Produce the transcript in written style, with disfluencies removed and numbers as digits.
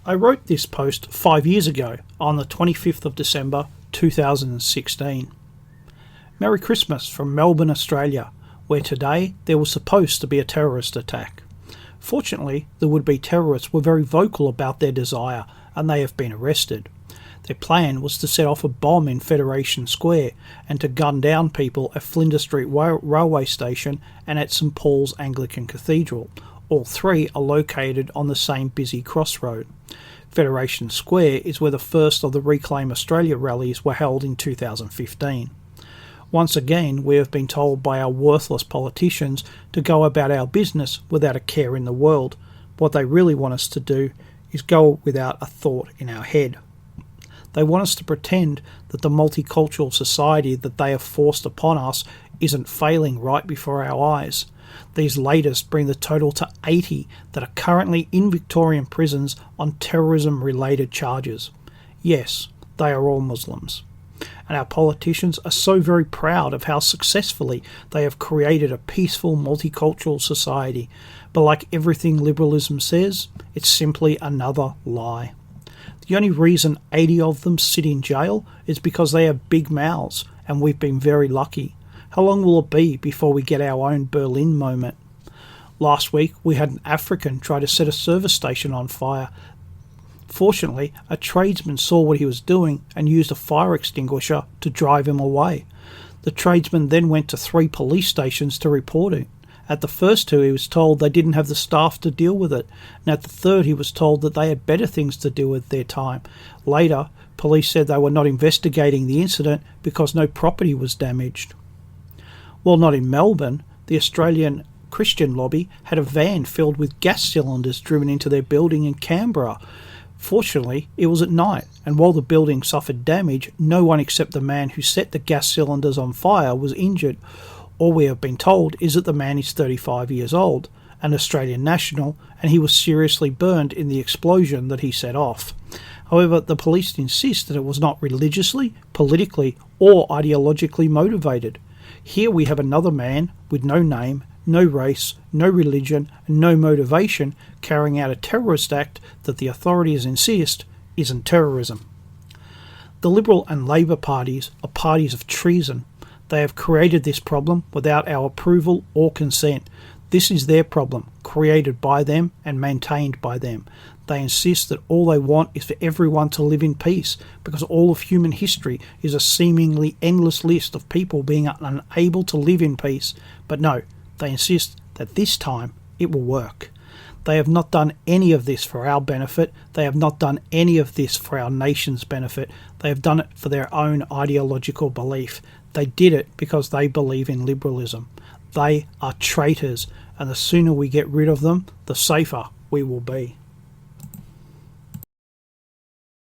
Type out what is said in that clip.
I wrote this post 5 years ago on the 25th of December 2016. Merry Christmas from Melbourne, Australia, where today there was supposed to be a terrorist attack. Fortunately, the would-be terrorists were very vocal about their desire and they have been arrested. Their plan was to set off a bomb in Federation Square and to gun down people at Flinders Street Railway Station and at St Paul's Anglican Cathedral. All three are located on the same busy crossroad. Federation Square is where the first of the Reclaim Australia rallies were held in 2015. Once again, we have been told by our worthless politicians to go about our business without a care in the world. What they really want us to do is go without a thought in our head. They want us to pretend that the multicultural society that they have forced upon us isn't failing right before our eyes. These latest bring the total to 80 that are currently in Victorian prisons on terrorism-related charges. Yes, they are all Muslims. And our politicians are so very proud of how successfully they have created a peaceful multicultural society. But like everything liberalism says, it's simply another lie. The only reason 80 of them sit in jail is because they have big mouths, and we've been very lucky. How long will it be before we get our own Berlin moment? Last week, we had an African try to set a service station on fire. Fortunately, a tradesman saw what he was doing and used a fire extinguisher to drive him away. The tradesman then went to 3 police stations to report it. At the first 2, he was told they didn't have the staff to deal with it, and at the third, he was told that they had better things to do with their time. Later, police said they were not investigating the incident because no property was damaged. While not in Melbourne, the Australian Christian lobby had a van filled with gas cylinders driven into their building in Canberra. Fortunately, it was at night, and while the building suffered damage, no one except the man who set the gas cylinders on fire was injured. All we have been told is that the man is 35 years old, an Australian national, and he was seriously burned in the explosion that he set off. However, the police insist that it was not religiously, politically, or ideologically motivated. Here we have another man with no name, no race, no religion, and no motivation carrying out a terrorist act that the authorities insist isn't terrorism. The Liberal and Labor parties are parties of treason. They have created this problem without our approval or consent. This is their problem, created by them and maintained by them. They insist that all they want is for everyone to live in peace, because all of human history is a seemingly endless list of people being unable to live in peace. But no, they insist that this time it will work. They have not done any of this for our benefit. They have not done any of this for our nation's benefit. They have done it for their own ideological belief. They did it because they believe in liberalism. They are traitors, and the sooner we get rid of them, the safer we will be.